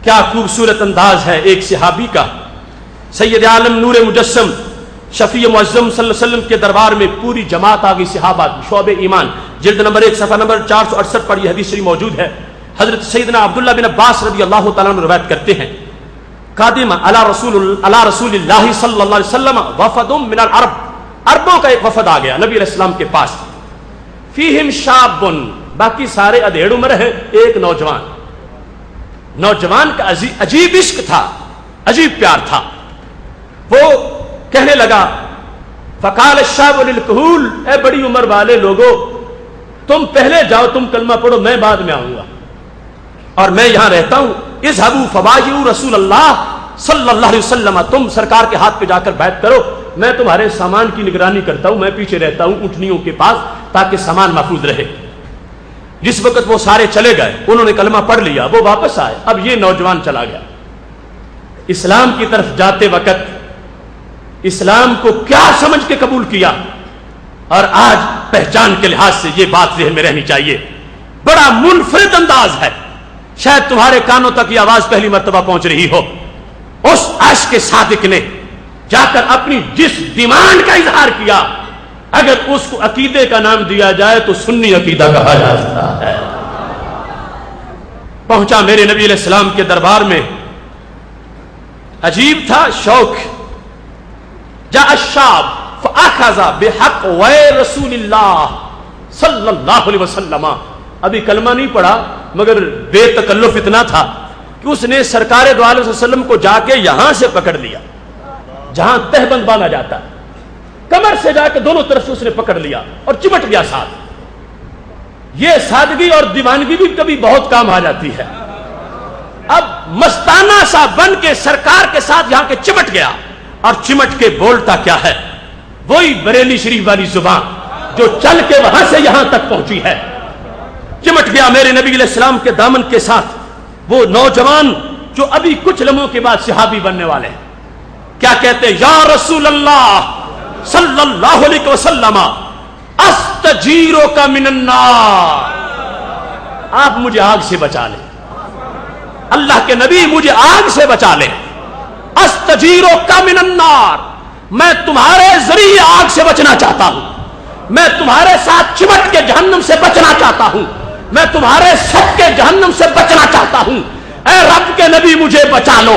کیا خوبصورت انداز ہے ایک صحابی کا. سید عالم نور مجسم شفیع معظم صلی اللہ علیہ وسلم کے دربار میں پوری جماعت آ گئی صحابہ کی. شعب ایمان جلد نمبر 1 صفحہ نمبر 468 پر یہ حدیث شریف موجود ہے. حضرت سیدنا عبداللہ بن عباس رضی اللہ تعالیٰ عنہ روایت کرتے ہیں قادم علی رسول اللہ صلی اللہ علیہ وسلم وفد من العرب. عربوں کا ایک وفد آ گیا نبی علیہ السلام کے پاس. فیہم شاب، باقی سارے ادھیڑ عمر ہیں. ایک نوجوان کا عجیب عشق تھا، عجیب پیار تھا. وہ کہنے لگا فقال الشاب للکہول، اے بڑی عمر والے لوگوں تم پہلے جاؤ، تم کلمہ پڑھو، میں بعد میں آؤں گا اور میں یہاں رہتا ہوں. اذهبوا فبايعوا رسول اللہ صلی اللہ علیہ وسلم، تم سرکار کے ہاتھ پہ جا کر بیعت کرو، میں تمہارے سامان کی نگرانی کرتا ہوں، میں پیچھے رہتا ہوں اونٹنیوں کے پاس تاکہ سامان محفوظ رہے. جس وقت وہ سارے چلے گئے انہوں نے کلمہ پڑھ لیا، وہ واپس آئے. اب یہ نوجوان چلا گیا. اسلام کی طرف جاتے وقت اسلام کو کیا سمجھ کے قبول کیا، اور آج پہچان کے لحاظ سے یہ بات ذہن میں رہنی چاہیے. بڑا منفرد انداز ہے. شاید تمہارے کانوں تک یہ آواز پہلی مرتبہ پہنچ رہی ہو. اس عاشق صادق نے جا کر اپنی جس ڈیمانڈ کا اظہار کیا، اگر اس کو عقیدے کا نام دیا جائے تو سنی عقیدہ کہا جاتا ہے. پہنچا میرے نبی علیہ السلام کے دربار میں. عجیب تھا شوق. جاء الشاب فاخذ بحق رسول اللہ صلی اللہ علیہ وسلم. ابھی کلمہ نہیں پڑھا مگر بے تکلف اتنا تھا کہ اس نے سرکار دو عالم صلی اللہ علیہ وسلم کو جا کے یہاں سے پکڑ لیا جہاں تہبند باندھا جاتا ہے. کمر سے جا کے دونوں طرف سے اس نے پکڑ لیا اور چمٹ گیا ساتھ. یہ سادگی اور دیوانگی بھی کبھی بہت کام آ جاتی ہے. اب مستانہ سا بن کے سرکار کے ساتھ یہاں کے چمٹ گیا، اور چمٹ کے بولتا کیا ہے؟ وہی بریلی شریف والی زبان جو چل کے وہاں سے یہاں تک پہنچی ہے. چمٹ گیا میرے نبی علیہ السلام کے دامن کے ساتھ. وہ نوجوان جو ابھی کچھ لمحوں کے بعد صحابی بننے والے ہیں، کیا کہتے؟ یا رسول اللہ صلی اللہ علیہ وسلم استجیرک من النار، آپ مجھے آگ سے بچا لیں. اللہ کے نبی مجھے آگ سے بچا لیں. استجیرک من النار، میں تمہارے ذریعے آگ سے بچنا چاہتا ہوں. میں تمہارے ساتھ چمٹ کے جہنم سے بچنا چاہتا ہوں. میں تمہارے سب کے جہنم سے بچنا چاہتا ہوں. اے رب کے نبی مجھے بچا لو.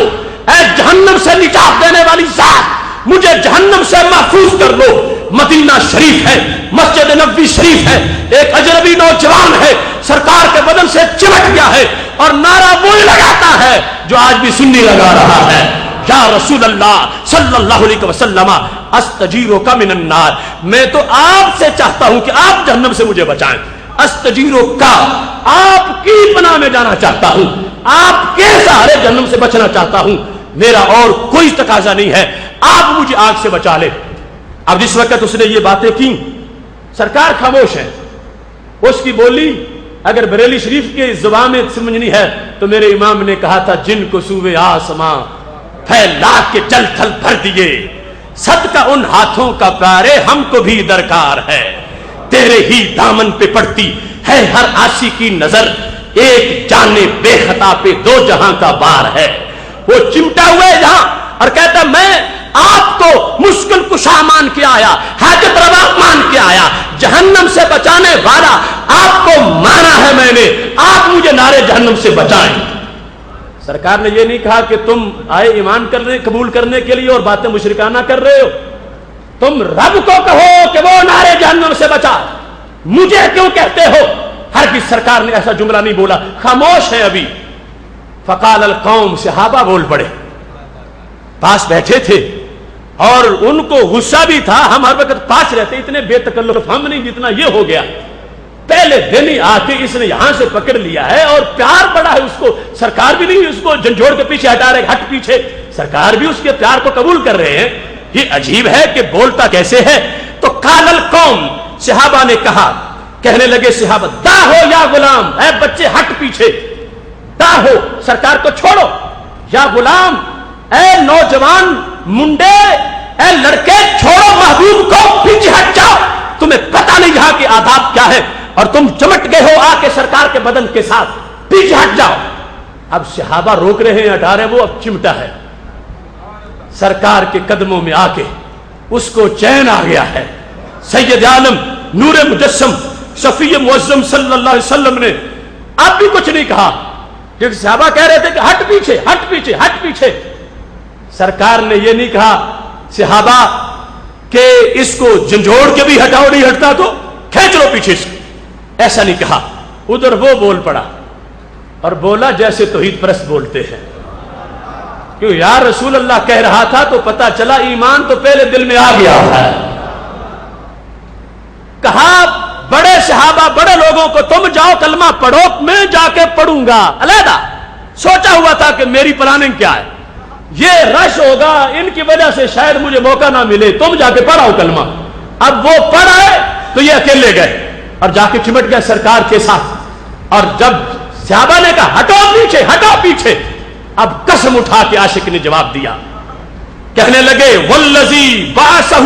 اے جہنم سے نجات دینے والی ذات مجھے جہنم سے محفوظ کر لو. مدینہ شریف ہے، مسجد نبوی شریف ہے، ایک اجنبی نوجوان ہے سرکار کے بدن سے چمٹ گیا ہے اور نعرہ وہی لگاتا ہے جو آج بھی سنی لگا رہا ہے. یا رسول اللہ صلی اللہ علیہ وسلم استجیرک من النار، میں تو آپ سے چاہتا ہوں کہ آپ جہنم سے مجھے بچائیں. استجیرک، آپ کی پناہ میں جانا چاہتا ہوں، آپ کے سہارے جہنم سے بچنا چاہتا ہوں. میرا اور کوئی تقاضا نہیں ہے، آپ مجھے آگ سے بچا لیں. اب جس وقت اس نے یہ باتیں کی سرکار خاموش ہے. اس کی بولی اگر بریلی شریف کی زبان میں سمجھنی ہے تو میرے امام نے کہا تھا جن کو صوبے آسماں پھیلا کے جل تھل بھر دیے، صدقہ ان ہاتھوں کا پیارے ہم کو بھی درکار ہے. تیرے ہی دامن پہ پڑتی ہے ہر عاصی کی نظر، ایک جانے بے خطا پہ دو جہاں کا بار ہے. وہ چمٹا ہوا ہے جہاں اور کہتا میں آپ کو مشکل کشا مان کے آیا، حاجت روا مان کے آیا، جہنم سے بچانے والا آپ کو مانا ہے میں نے، آپ مجھے نارے جہنم سے بچائیں. سرکار نے یہ نہیں کہا کہ تم آئے ایمان کرنے قبول کرنے کے لیے اور باتیں مشرکانہ کر رہے ہو، تم رب کو کہو کہ وہ نارے جہنم سے بچا، مجھے کیوں کہتے ہو؟ ہرگز سرکار نے ایسا جملہ نہیں بولا، خاموش ہے ابھی. فقال القوم، صحابہ بول پڑے، پاس بیٹھے تھے اور ان کو غصہ بھی تھا. ہم ہر وقت پاس رہتے اتنے بے تکلف ہم نہیں جتنا یہ ہو گیا. پہلے دن ہی آ کے اس نے یہاں سے پکڑ لیا ہے اور پیار بڑا ہے اس کو. سرکار بھی نہیں اس کو جھنجھوڑ کے پیچھے ہٹا رہے، ہٹ پیچھے، سرکار بھی اس کے پیار کو قبول کر رہے ہیں. یہ عجیب ہے کہ بولتا کیسے ہے. تو قال القوم، صحابہ نے کہا، کہنے لگے صحابہ دا ہو یا غلام، اے بچے ہٹ پیچھے، دا ہو سرکار کو چھوڑو، یا غلام اے نوجوان منڈے، اے لڑکے چھوڑو محبوب کو، پیچھے ہٹ جاؤ، تمہیں پتہ نہیں یہاں کے آداب کیا ہے اور تم چمٹ گئے ہو آ کے سرکار کے بدن کے ساتھ، پیچھے ہٹ جاؤ. اب صحابہ روک رہے ہیں, ہٹا رہے ہیں, وہ اب چمٹا ہے. سرکار کے قدموں میں آ کے اس کو چین آ گیا ہے. سید عالم نور مجسم شفیع معظم صلی اللہ علیہ وسلم نے اب بھی کچھ نہیں کہا, کیونکہ صحابہ کہہ رہے تھے کہ ہٹ پیچھے, ہٹ پیچھے, ہٹ پیچھے. سرکار نے یہ نہیں کہا صحابہ کہ اس کو جھنجھوڑ کے بھی ہٹاؤ, نہیں ہٹتا تو کھینچ لو پیچھے سے, ایسا نہیں کہا. ادھر وہ بول پڑا اور بولا جیسے توحید پرست بولتے ہیں, کیوں یا رسول اللہ کہہ رہا تھا تو پتا چلا ایمان تو پہلے دل میں آ گیا ہے. کہا بڑے صحابہ بڑے لوگوں کو تم جاؤ کلمہ پڑھو, میں جا کے پڑھوں گا علیحدہ. سوچا ہوا تھا کہ میری پلاننگ کیا ہے, یہ رش ہوگا, ان کی وجہ سے شاید مجھے موقع نہ ملے, تم جا کے پڑھاؤ کلمہ. اب وہ پڑھائے تو یہ اکیلے گئے اور جا کے چمٹ گئے سرکار کے ساتھ. اور جب صحابہ نے کہا ہٹو پیچھے, ہٹو پیچھے, اب قسم اٹھا کے عاشق نے جواب دیا, کہنے لگے والذی بعثہ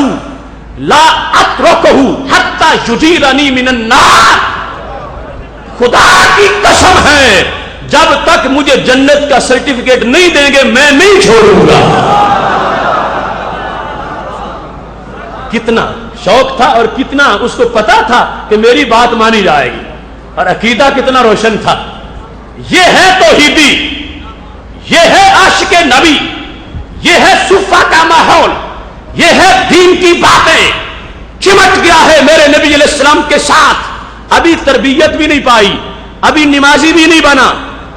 لا اترکہ حتی یجیرنی من النار, خدا کی قسم ہے جب تک مجھے جنت کا سرٹیفکیٹ نہیں دیں گے میں نہیں چھوڑوں گا. کتنا شوق تھا اور کتنا اس کو پتا تھا کہ میری بات مانی جائے گی, اور عقیدہ کتنا روشن تھا. یہ ہے توحیدی, یہ ہے عاشق نبی, یہ ہے صفہ کا ماحول, یہ ہے دین کی باتیں. چمٹ گیا ہے میرے نبی علیہ السلام کے ساتھ. ابھی تربیت بھی نہیں پائی, ابھی نمازی بھی نہیں بنا,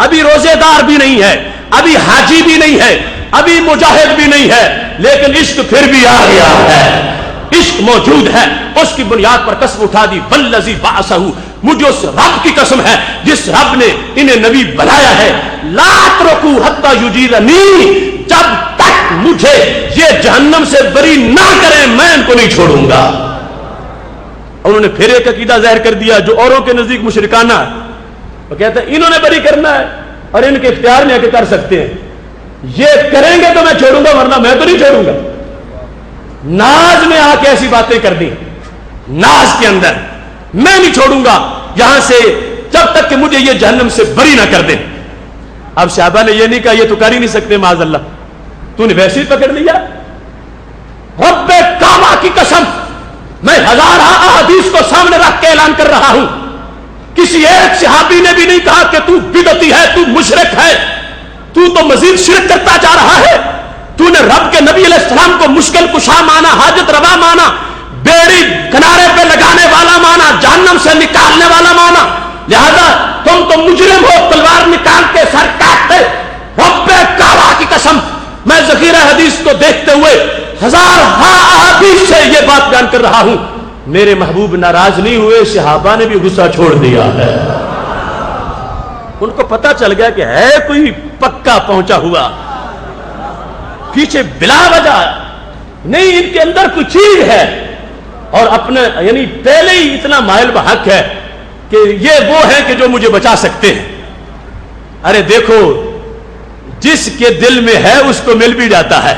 ابھی روزے دار بھی نہیں ہے, ابھی حاجی بھی نہیں ہے, ابھی مجاہد بھی نہیں ہے, لیکن عشق پھر بھی آ گیا ہے. عشق موجود ہے. اس کی بنیاد پر قسم اٹھا دی والذی بعثہ, مجھے اس رب کی قسم ہے جس رب نے انہیں نبی بنایا ہے, لا اترکو حتی یجیرنی, جب تک مجھے یہ جہنم سے بری نہ کریں میں ان کو نہیں چھوڑوں گا. انہوں نے پھر ایک عقیدہ ظاہر کر دیا جو اوروں کے نزدیک مشرکانہ ہے. وہ کہتے ہیں انہوں نے بری کرنا ہے اور ان کے اختیار میں آ کے کر سکتے ہیں, یہ کریں گے تو میں چھوڑوں گا ورنہ میں تو نہیں چھوڑوں گا. ناز میں آ کے ایسی باتیں کر دی, ناز کے اندر میں نہیں چھوڑوں گا یہاں سے جب تک کہ مجھے یہ جہنم سے بری نہ کر دیں. اب صحابہ نے یہ نہیں کہا یہ تو کر ہی نہیں سکتے معاذ اللہ, تو نے ویسے ہی پکڑ لیا. رب کعبہ کی قسم میں ہزارہ احادیث کو سامنے رکھ کے اعلان کر رہا ہوں, کسی ایک صحابی نے بھی نہیں کہا کہ تو بدعتی ہے, تو مشرک ہے, تو مزید شرک کرتا جا رہا ہے. تو نے رب کے نبی علیہ السلام کو مشکل کشا مانا, حاجت روا مانا, بیڑی کنارے پہ لگانے والا مانا, جہنم سے نکالنے والا مانا, لہذا تم تو مجرم ہو, تلوار نکال کے سر کاٹتے. رب کعبہ کی قسم میں ذخیرہ حدیث کو دیکھتے ہوئے ہزار احادیث سے یہ بات بیان کر رہا ہوں. میرے محبوب ناراض نہیں ہوئے, صحابہ نے بھی غصہ چھوڑ دیا ہے. ان کو پتا چل گیا کہ ہے کوئی پکا پہنچا ہوا, پیچھے بلا وجہ نہیں, ان کے اندر کوئی چیز ہے اور اپنے یعنی پہلے ہی اتنا مائل بحق ہے کہ یہ وہ ہے کہ جو مجھے بچا سکتے ہیں. ارے دیکھو جس کے دل میں ہے اس کو مل بھی جاتا ہے.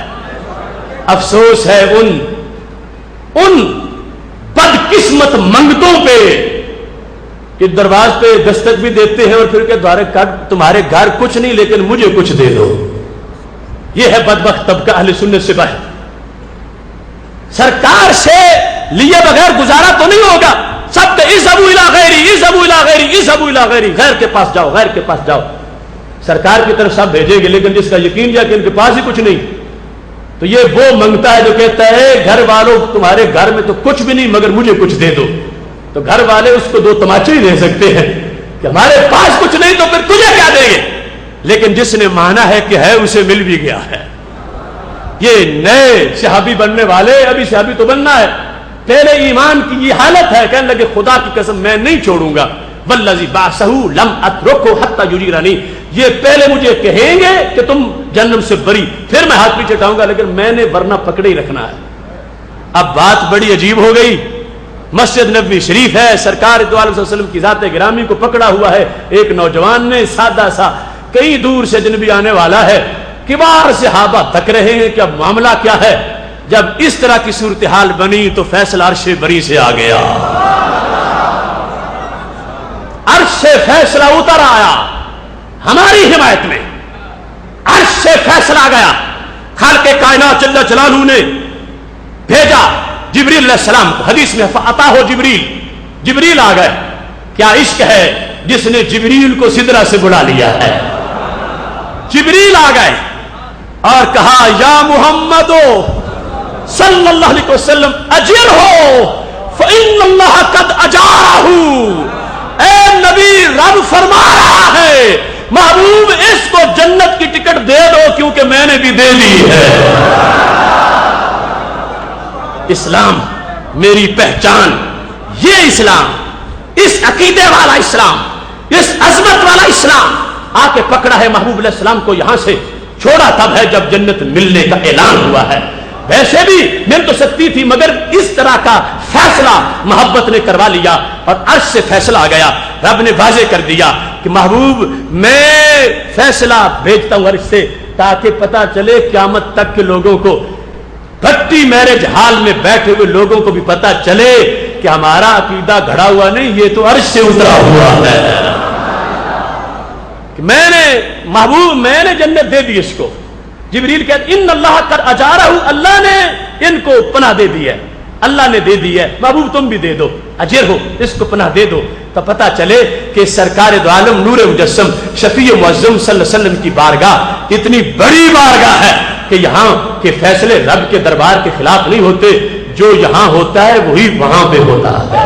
افسوس ہے ان بدقسمت منگتوں پہ کہ دروازے پہ دستک بھی دیتے ہیں اور پھر کہ تمہارے گھر کچھ نہیں لیکن مجھے کچھ دے دو. یہ ہے بدبخت طبقہ اہل سنت سے باہر. سرکار سے لیے بغیر گزارا تو نہیں ہوگا. سب کے اذهبوا الى غیری, اذهبوا الى غیری, اذهبوا الى غیری, غیر کے پاس جاؤ, غیر کے پاس جاؤ. سرکار کی طرف سب بھیجیں گے لیکن جس کا یقین یا کہ ان کے پاس ہی کچھ نہیں, تو یہ وہ منگتا ہے جو کہتا ہے گھر والوں تمہارے گھر میں تو کچھ بھی نہیں مگر مجھے کچھ دے دو. تو گھر والے اس کو دو تماچے ہی دے سکتے ہیں کہ ہمارے پاس کچھ نہیں تو پھر تجھے کیا دیں گے. لیکن جس نے مانا ہے کہ ہے اسے مل بھی گیا ہے. یہ نئے صحابی بننے والے, ابھی صحابی تو بننا ہے, پہلے ایمان کی یہ حالت ہے, کہنے لگے خدا کی قسم میں نہیں چھوڑوں گا. والذی بعثہ لم اترکہ حتی یجیرنی, یہ پہلے مجھے کہیں گے کہ تم جہنم سے بری, پھر میں ہاتھ پیچھے اٹھاؤں گا, لیکن میں نے ورنہ پکڑے ہی رکھنا ہے. اب بات بڑی عجیب ہو گئی. مسجد نبوی شریف ہے, سرکار دو عالم صلی اللہ علیہ وسلم کی ذات گرامی کو پکڑا ہوا ہے ایک نوجوان نے, سادہ سا, کئی دور سے جنبی آنے والا ہے. کبار صحابہ تک رہے ہیں کہ اب معاملہ کیا ہے. جب اس طرح کی صورتحال بنی تو فیصلہ عرش بری سے آ گیا. عرش سے فیصلہ اتر آیا ہماری حمایت میں. آ گیا. خالق کائنات جل جلالہ نے بھیجا جبریل علیہ السلام کو. حدیث میں فاتاہ جبریل, جبریل آ گئے. کیا عشق ہے جس نے جبریل کو سدرہ سے بلا لیا ہے. جبریل آ گئے اور کہا یا محمد صلی اللہ علیہ وسلم اجر ہو فإن اللہ قد اجارہ. اے نبی رب فرما رہا ہے محبوب اس کو جنت کی ٹکٹ دے دو کیونکہ میں نے بھی دے دی ہے. اسلام میری پہچان, یہ اسلام, اس عقیدے والا اسلام, اس عظمت والا اسلام آ کے پکڑا ہے. محبوب علیہ السلام کو یہاں سے چھوڑا تب ہے جب جنت ملنے کا اعلان ہوا ہے. ویسے بھی مل تو سکتی تھی مگر اس طرح کا فیصلہ محبت نے کروا لیا اور عرش سے فیصلہ آ گیا. رب نے واضح کر دیا کہ محبوب میں فیصلہ بھیجتا ہوں عرش سے تاکہ پتا چلے قیامت تک کے لوگوں کو, بھٹی میرج ہال میں بیٹھے ہوئے لوگوں کو بھی پتا چلے کہ ہمارا عقیدہ گھڑا ہوا نہیں, یہ تو عرش سے اترا ہوا ہے. کہ میں نے محبوب میں نے جنت دے دی اس کو. جبریل کہتے ان اللہ قد اجارہ, اللہ نے ان کو پناہ دے دی ہے, اللہ نے دے دی ہے. محبوب تم بھی دے دو, اجر ہو, اس کو پناہ دے دو. تو پتہ چلے کہ سرکار دو عالم نور مجسم شفیع معظم صلی اللہ علیہ وسلم کی بارگاہ اتنی بڑی بارگاہ ہے کہ یہاں کے فیصلے رب کے دربار کے خلاف نہیں ہوتے. جو یہاں ہوتا ہے وہی وہاں پہ ہوتا ہے.